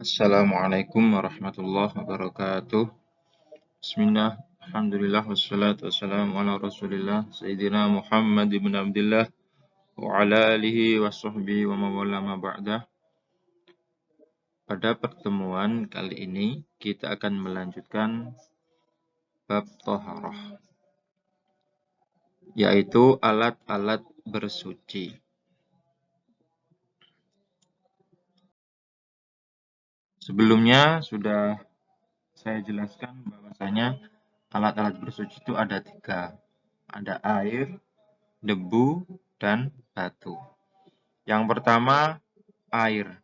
Assalamualaikum warahmatullahi wabarakatuh. Bismillah, alhamdulillah, wassalatu wassalamu ala rasulillah, Sayyidina Muhammad ibn Abdullah, wa ala alihi wa sahbihi wa mawala ma ba'dah. Pada pertemuan kali ini, kita akan melanjutkan bab Thaharah, yaitu alat-alat bersuci. Sebelumnya sudah saya jelaskan bahwasanya alat-alat bersuci itu ada 3. Ada air, debu, dan batu. Yang pertama, air.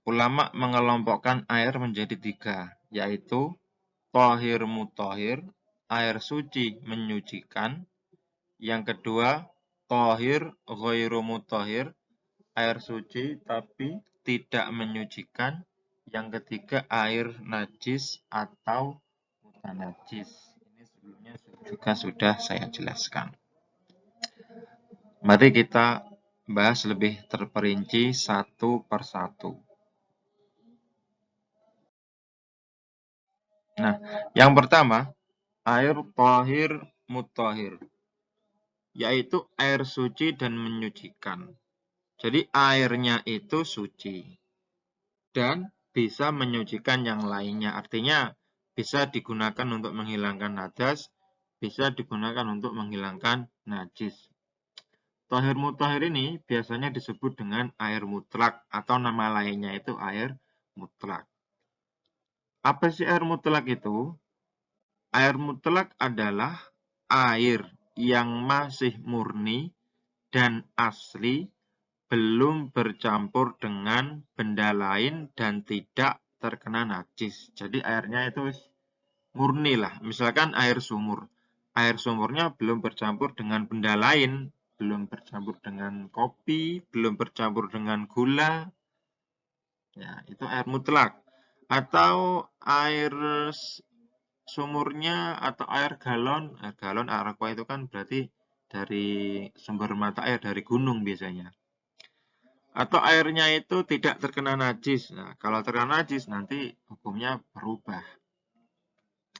Ulama mengelompokkan air menjadi 3, yaitu thahir mutahhir, air suci menyucikan. Yang kedua, thahir ghairu mutahhir, air suci tapi tidak menyucikan. Yang ketiga, air najis atau mutanajis. Ini sebelumnya juga sudah saya jelaskan. Mari kita bahas lebih terperinci satu persatu. Nah, yang pertama, air thahir mutahhir, yaitu air suci dan menyucikan. Jadi airnya itu suci dan bisa menyucikan yang lainnya. Artinya bisa digunakan untuk menghilangkan hadas, bisa digunakan untuk menghilangkan najis. Thahir mutahhir ini biasanya disebut dengan air mutlak atau nama lainnya itu air mutlak. Apa sih air mutlak itu? Air mutlak adalah air yang masih murni dan asli, belum bercampur dengan benda lain dan tidak terkena najis. Jadi airnya itu murni lah. Misalkan air sumur. Air sumurnya belum bercampur dengan benda lain, belum bercampur dengan kopi, belum bercampur dengan gula. Ya, itu air mutlak. Atau air sumurnya atau air galon, air aqua itu kan berarti dari sumber mata air dari gunung biasanya. Atau airnya itu tidak terkena najis. Nah, kalau terkena najis nanti hukumnya berubah.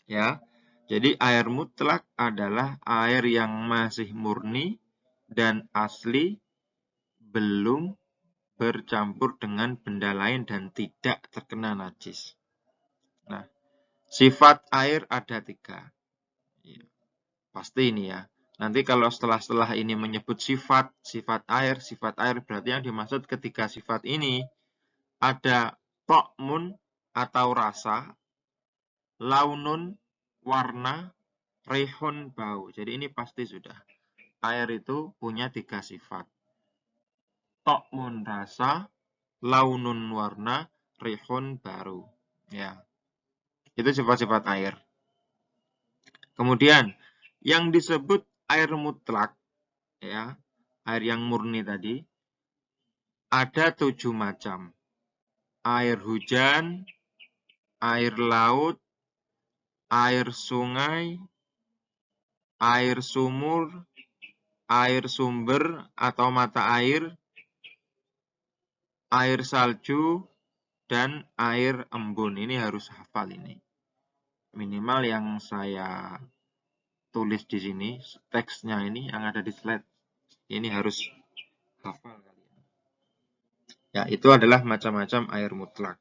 Ya. Jadi air mutlak adalah air yang masih murni dan asli, belum bercampur dengan benda lain dan tidak terkena najis. Nah, sifat air ada 3. Ya, pasti ini ya. Nanti kalau setelah ini menyebut sifat air berarti yang dimaksud ketiga sifat ini ada ta'mun atau rasa, launun warna, rihun bau. Jadi ini pasti sudah. Air itu punya 3 sifat. Ta'mun rasa, launun warna, rihun baru. Ya. Itu sifat-sifat air. Kemudian yang disebut air mutlak, ya, air yang murni tadi, ada 7 macam. Air hujan, air laut, air sungai, air sumur, air sumber atau mata air salju, dan air embun. Ini harus hafal ini. Minimal yang saya tulis di sini, teksnya ini yang ada di slide, ini harus hafal kalian. Ya, itu adalah macam-macam air mutlak.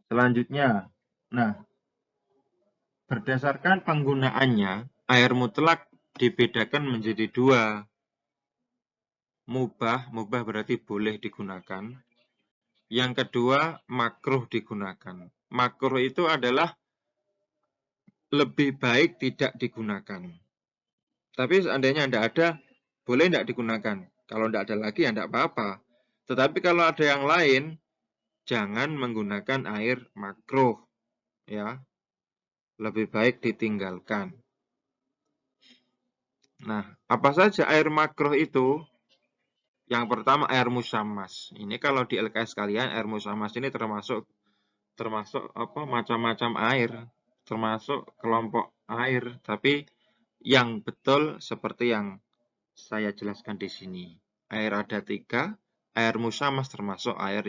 Selanjutnya, nah, berdasarkan penggunaannya, air mutlak dibedakan menjadi 2. Mubah berarti boleh digunakan. Yang kedua, makruh digunakan. Makruh itu adalah lebih baik tidak digunakan. Tapi seandainya tidak ada, boleh tidak digunakan. Kalau tidak ada lagi, ya tidak apa-apa. Tetapi kalau ada yang lain, jangan menggunakan air makruh. Ya, lebih baik ditinggalkan. Nah, apa saja air makruh itu? Yang pertama, air musyammas. Ini kalau di LKS kalian, air musyammas ini termasuk apa macam-macam air, termasuk kelompok air, tapi yang betul seperti yang saya jelaskan di sini. Air ada 3, air musamas termasuk air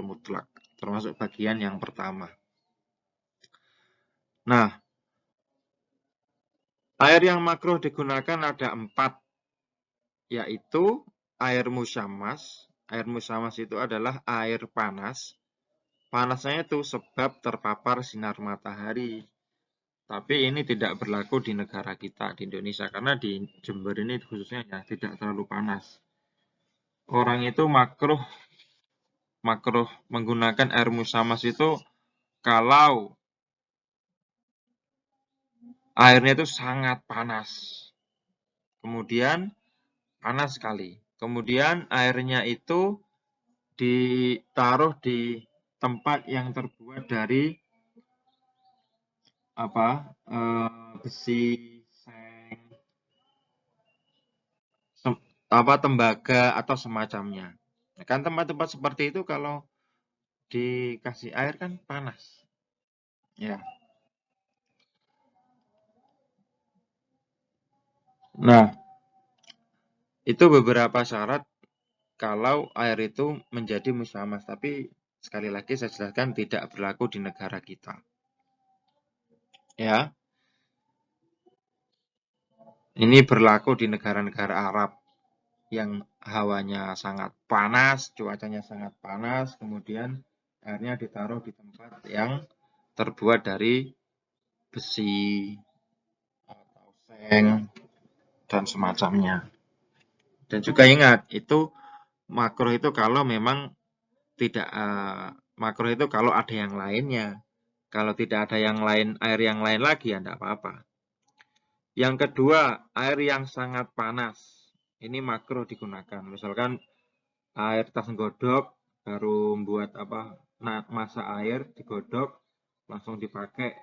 mutlak, termasuk bagian yang pertama. Nah, air yang makruh digunakan ada 4, yaitu air musamas. Air musamas itu adalah air panas. Panasnya itu sebab terpapar sinar matahari. Tapi ini tidak berlaku di negara kita, di Indonesia, karena di Jember ini khususnya ya tidak terlalu panas. Orang itu makruh menggunakan air musamas itu kalau airnya itu sangat panas. Kemudian panas sekali. Kemudian airnya itu ditaruh di tempat yang terbuat dari besi, seng, tembaga atau semacamnya. Kan tempat-tempat seperti itu kalau dikasih air kan panas. Ya. Nah, itu beberapa syarat kalau air itu menjadi musamas, tapi sekali lagi saya jelaskan tidak berlaku di negara kita. Ya. Ini berlaku di negara-negara Arab yang hawanya sangat panas, cuacanya sangat panas, kemudian airnya ditaruh di tempat yang terbuat dari besi atau seng dan semacamnya. Dan juga ingat, itu makruh itu kalau memang tidak makruh itu kalau ada yang lainnya. Kalau tidak ada yang lain, air yang lain lagi ya tidak apa-apa. Yang kedua, air yang sangat panas. Ini makruh digunakan. Misalkan air tas godok baru membuat masak air digodok langsung dipakai,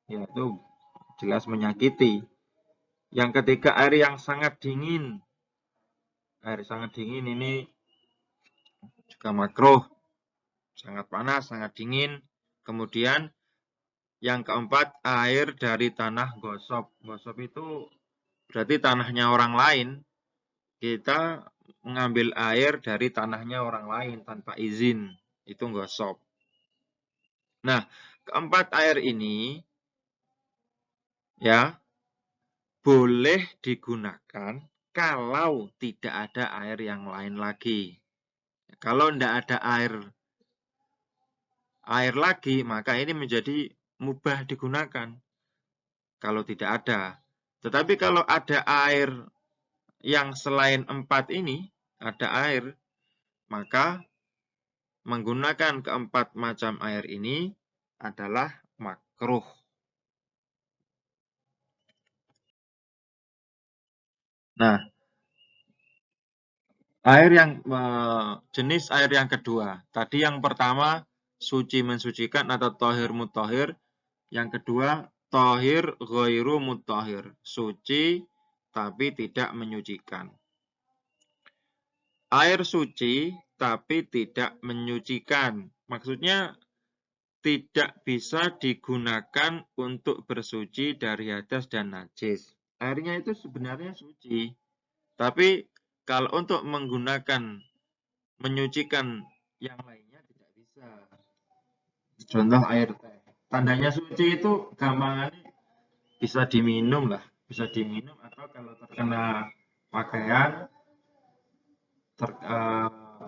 ya itu jelas menyakiti. Yang ketiga, air yang sangat dingin. Air sangat dingin ini juga makruh. Sangat panas, sangat dingin. Kemudian yang keempat, air dari tanah gosok. Gosok itu berarti tanahnya orang lain. Kita mengambil air dari tanahnya orang lain tanpa izin. Itu gosok. Nah, keempat air ini ya boleh digunakan kalau tidak ada air yang lain lagi. Kalau tidak ada air lagi, maka ini menjadi mubah digunakan. Kalau tidak ada. Tetapi kalau ada air yang selain 4 ini, ada air, maka menggunakan keempat macam air ini adalah makruh. Nah, jenis air yang kedua. Tadi yang pertama suci mensucikan atau tohir mutahhir. Yang kedua tohir ghairu mutahhir. Suci tapi tidak menyucikan. Air suci tapi tidak menyucikan. Maksudnya tidak bisa digunakan untuk bersuci dari hadas dan najis. Airnya itu sebenarnya suci. Tapi kalau untuk menyucikan yang lainnya tidak bisa. Contoh air teh. Tandanya suci itu gampangannya bisa diminum lah. Bisa diminum atau kalau terkena pakaian,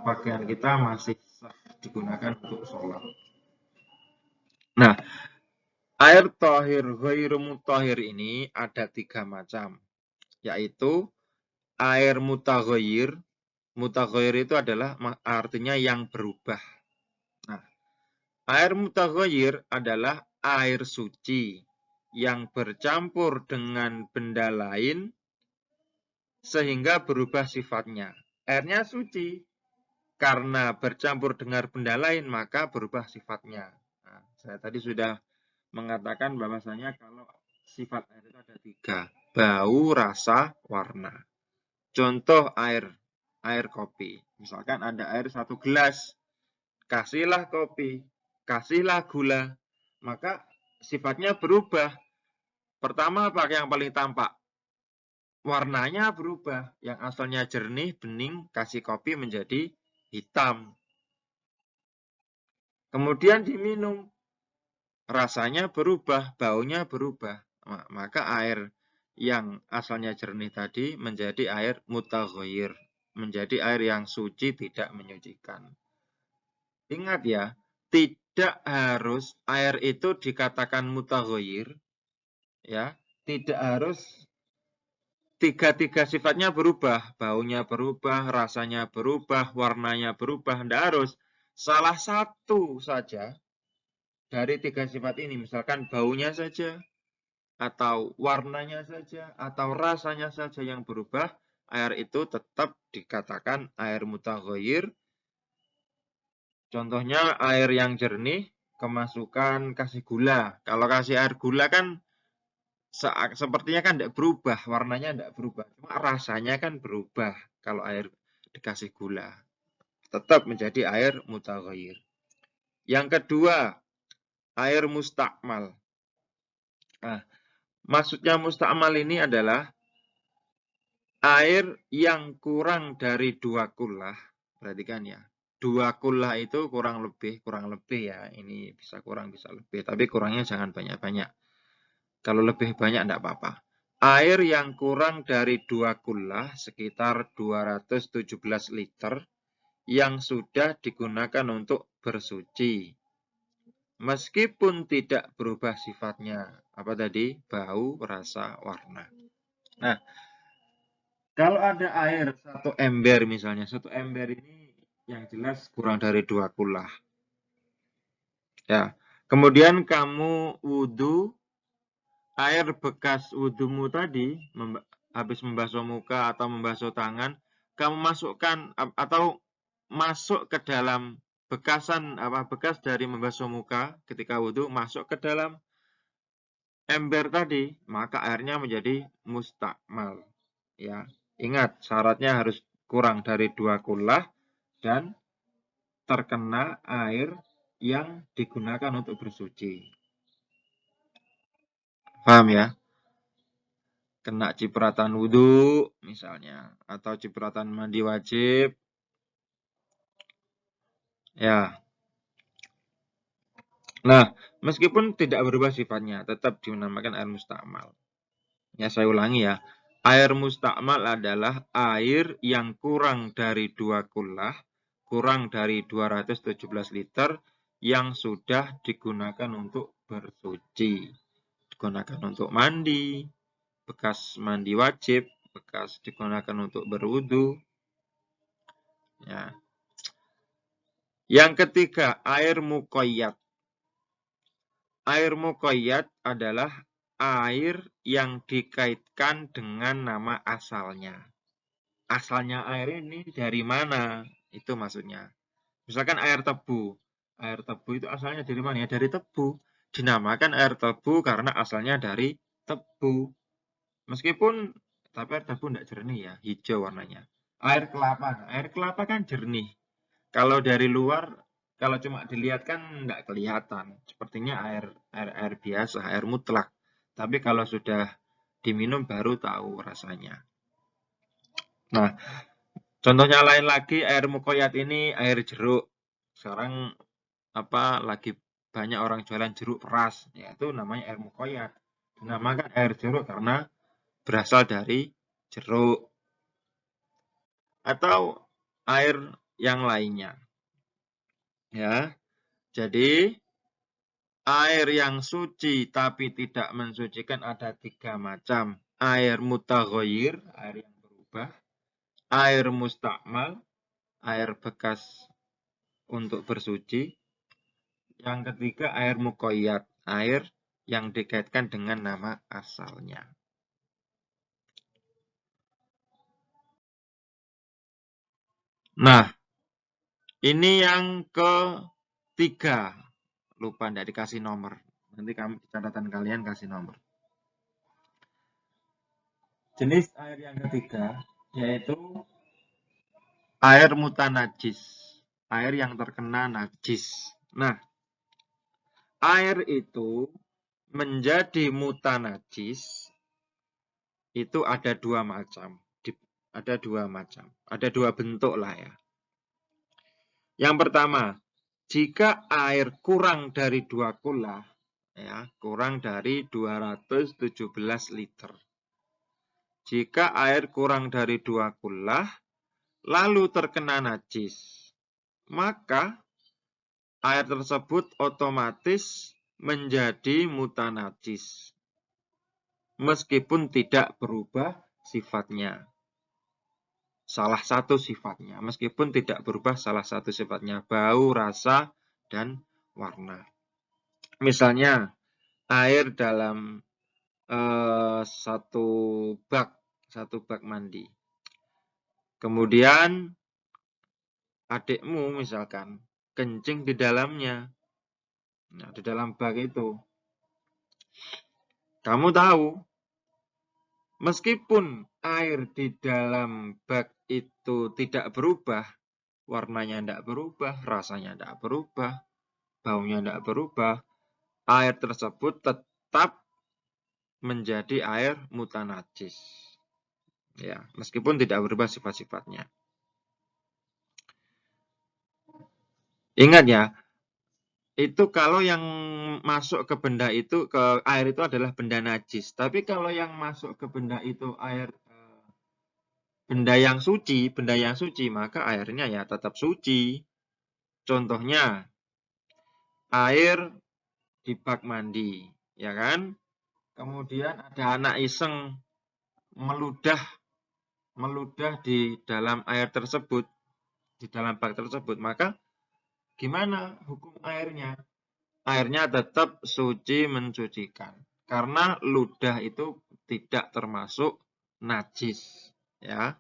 pakaian kita masih sah digunakan untuk sholat. Nah, air tohir ghairu mutahhir ini ada 3 macam, yaitu air mutaghayyir. Mutaghayyir itu adalah artinya yang berubah. Nah, air mutaghayyir adalah air suci yang bercampur dengan benda lain sehingga berubah sifatnya. Airnya suci, karena bercampur dengan benda lain maka berubah sifatnya. Nah, saya tadi sudah mengatakan bahwasanya kalau sifat air itu ada 3, bau, rasa, warna. Contoh air kopi. Misalkan ada air 1 gelas, kasihlah kopi, kasihlah gula, maka sifatnya berubah. Pertama, pakai yang paling tampak. Warnanya berubah. Yang asalnya jernih, bening, kasih kopi menjadi hitam. Kemudian diminum. Rasanya berubah, baunya berubah. Maka air yang asalnya jernih tadi menjadi air mutaghayyir. Menjadi air yang suci, tidak menyucikan. Ingat ya, tidak harus air itu dikatakan mutaghayyir, ya, tidak harus tiga sifatnya berubah, baunya berubah, rasanya berubah, warnanya berubah, tidak harus. Salah satu saja dari tiga sifat ini, misalkan baunya saja, atau warnanya saja, atau rasanya saja yang berubah, air itu tetap dikatakan air mutaghayyir. Contohnya air yang jernih, kemasukan kasih gula. Kalau kasih air gula kan sepertinya kan tidak berubah, warnanya tidak berubah. Cuma rasanya kan berubah kalau air dikasih gula. Tetap menjadi air mutaghayyir. Yang kedua, air mustakmal. Nah, maksudnya mustakmal ini adalah air yang kurang dari 2 kullah. Perhatikan ya. 2 kullah itu kurang lebih ya. Ini bisa kurang, bisa lebih. Tapi kurangnya jangan banyak-banyak. Kalau lebih banyak tidak apa-apa. Air yang kurang dari 2 kullah, sekitar 217 liter, yang sudah digunakan untuk bersuci. Meskipun tidak berubah sifatnya. Apa tadi? Bau, rasa, warna. Nah, kalau ada air 1 ember misalnya. 1 ember ini yang jelas kurang dari 2 kullah. Ya. Kemudian kamu wudhu, air bekas wudhumu tadi, habis membasuh muka atau membasuh tangan, kamu masukkan atau masuk ke dalam bekas dari membasuh muka ketika wudhu, masuk ke dalam ember tadi, maka airnya menjadi mustakmal. Ya, ingat syaratnya harus kurang dari 2 kullah dan terkena air yang digunakan untuk bersuci. Paham ya? Kena cipratan wudhu misalnya, atau cipratan mandi wajib. Ya. Nah, meskipun tidak berubah sifatnya, tetap dinamakan air mustakmal. Ya, saya ulangi ya. Air mustakmal adalah air yang kurang dari 2 kullah, kurang dari 217 liter, yang sudah digunakan untuk bersuci. Digunakan untuk mandi, bekas mandi wajib, bekas digunakan untuk berwudu. Ya. Yang ketiga, air muqayyad. Air muqayyad adalah air yang dikaitkan dengan nama asalnya. Asalnya air ini dari mana? Itu maksudnya. Misalkan air tebu. Air tebu itu asalnya dari mana? Ya, dari tebu. Dinamakan air tebu karena asalnya dari tebu. Meskipun, tapi air tebu tidak jernih ya, hijau warnanya. Air kelapa kan jernih. Kalau dari luar, kalau cuma dilihat kan nggak kelihatan. Sepertinya air biasa, air mutlak. Tapi kalau sudah diminum baru tahu rasanya. Nah, contohnya lain lagi, air muqayyad ini air jeruk. Sekarang lagi banyak orang jualan jeruk peras, yaitu namanya air muqayyad. Dinamakan air jeruk karena berasal dari jeruk. Atau air yang lainnya. Ya. Jadi air yang suci tapi tidak mensucikan ada 3 macam. Air mutaghayyir, air yang berubah. Air mustakmal, air bekas untuk bersuci. Yang ketiga air muqayyad, air yang dikaitkan dengan nama asalnya. Nah, ini yang ketiga. Lupa tidak dikasih nomor. Nanti kamu catatan kalian kasih nomor. Jenis air yang ketiga yaitu air mutanajis, air yang terkena najis. Nah, air itu menjadi mutanajis itu ada dua macam. Ada dua bentuk lah ya. Yang pertama, jika air kurang dari 2 kula, ya, kurang dari 217 liter. Jika air kurang dari 2 kula, lalu terkena najis, maka air tersebut otomatis menjadi mutanajis. Meskipun tidak berubah sifatnya. Salah satu sifatnya. Meskipun tidak berubah salah satu sifatnya. Bau, rasa, dan warna. Misalnya, air dalam satu bak mandi. Kemudian, adikmu misalkan kencing di dalamnya. Nah, di dalam bak itu. Kamu tahu, meskipun air di dalam bak itu tidak berubah, warnanya tidak berubah, rasanya tidak berubah, baunya tidak berubah, air tersebut tetap menjadi air mutanajis. Ya, meskipun tidak berubah sifat-sifatnya. Ingat ya, itu kalau yang masuk ke benda itu, ke air itu adalah benda najis. Tapi kalau yang masuk ke benda itu benda yang suci, maka airnya ya tetap suci. Contohnya, air di bak mandi, ya kan? Kemudian ada anak iseng meludah di dalam air tersebut, di dalam bak tersebut, maka gimana hukum airnya? Airnya tetap suci mensucikan. Karena ludah itu tidak termasuk najis, ya.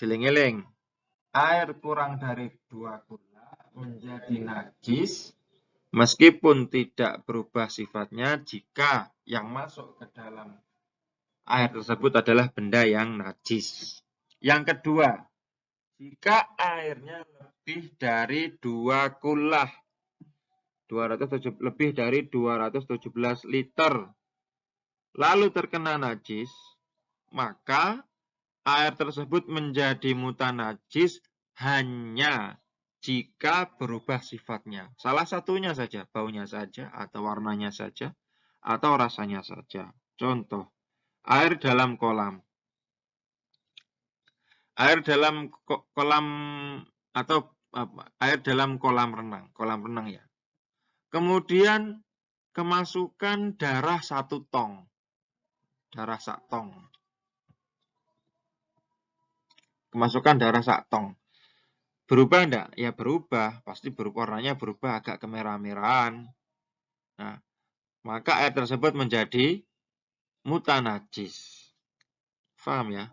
Diling-iling. Air kurang dari 2 kula menjadi najis meskipun tidak berubah sifatnya jika yang masuk ke dalam air tersebut adalah benda yang najis. Yang kedua, jika airnya lebih dari 2 kula, lebih dari 217 liter, lalu terkena najis, maka air tersebut menjadi mutanajis hanya jika berubah sifatnya. Salah satunya saja, baunya saja, atau warnanya saja, atau rasanya saja. Contoh, air dalam kolam. Air dalam kolam atau air dalam kolam renang ya. Kemudian kemasukan darah 1 tong. Darah 1 tong. Kemasukan darah 1 tong. Berubah enggak? Ya berubah. Pasti warnanya berubah agak kemerah-merahan. Nah, maka air tersebut menjadi mutanajis. Paham ya?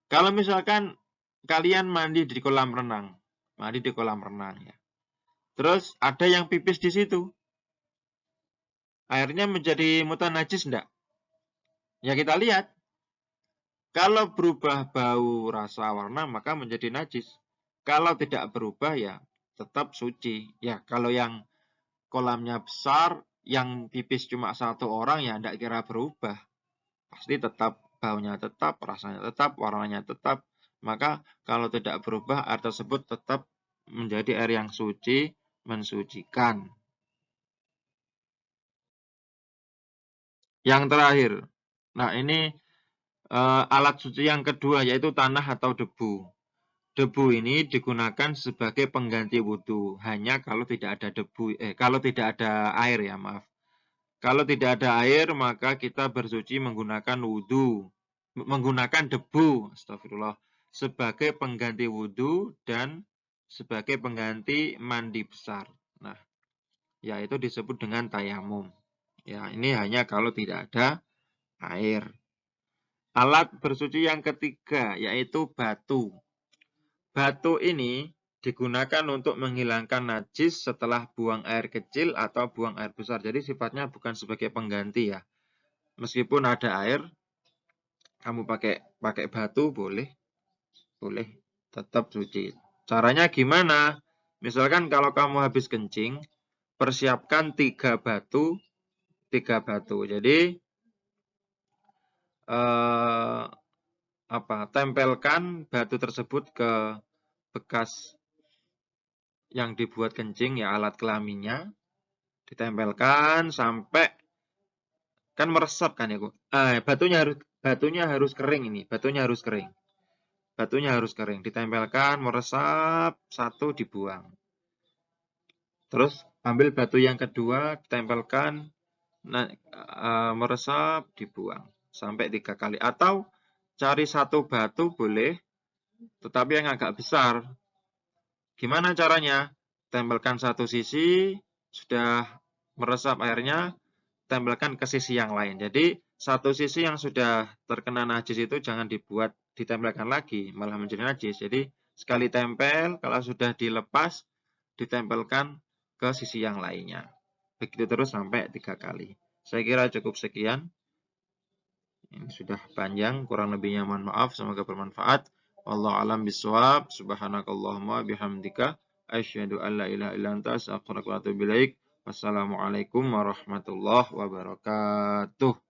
Kalau misalkan kalian mandi di kolam renang. Mandi di kolam renang ya. Terus ada yang pipis di situ. Airnya menjadi mutanajis enggak? Ya kita lihat. Kalau berubah bau, rasa, warna, maka menjadi najis. Kalau tidak berubah, ya tetap suci. Ya, kalau yang kolamnya besar, yang pipis cuma 1 orang, ya tidak kira berubah. Pasti tetap, baunya tetap, rasanya tetap, warnanya tetap. Maka kalau tidak berubah, air tersebut tetap menjadi air yang suci, mensucikan. Yang terakhir, nah ini alat suci yang kedua, yaitu tanah atau debu. Debu ini digunakan sebagai pengganti wudhu hanya kalau tidak ada kalau tidak ada air ya, maaf. Kalau tidak ada air, maka kita bersuci menggunakan debu, astagfirullah, sebagai pengganti wudhu dan sebagai pengganti mandi besar. Nah, yaitu disebut dengan tayamum. Ya, ini hanya kalau tidak ada air. Alat bersuci yang ketiga yaitu batu. Batu ini digunakan untuk menghilangkan najis setelah buang air kecil atau buang air besar. Jadi sifatnya bukan sebagai pengganti ya. Meskipun ada air, kamu pakai batu boleh tetap suci. Caranya gimana? Misalkan kalau kamu habis kencing, persiapkan 3 batu 3 batu. Jadi tempelkan batu tersebut ke bekas yang dibuat kencing ya, alat kelaminnya, ditempelkan sampai kan meresap kan ya, Bu. Batunya harus kering ini, batunya harus kering. Batunya harus kering, ditempelkan, meresap, satu dibuang. Terus ambil batu yang kedua, ditempelkan, meresap, dibuang sampai 3 kali. Atau cari satu batu boleh, tetapi yang agak besar. Gimana caranya? Tempelkan satu sisi, sudah meresap airnya, tempelkan ke sisi yang lain. Jadi satu sisi yang sudah terkena najis itu jangan ditempelkan lagi, malah menjadi najis. Jadi sekali tempel, kalau sudah dilepas, ditempelkan ke sisi yang lainnya. Begitu terus sampai 3 kali. Saya kira cukup sekian. Ini sudah panjang, kurang lebihnya mohon maaf, semoga bermanfaat. Wallahu a'lam bishawab. Subhanakallahumma bihamdika asyhadu an la ilaha illa anta astaghfiruka wa atubu ilaik. Wassalamualaikum warahmatullahi wabarakatuh.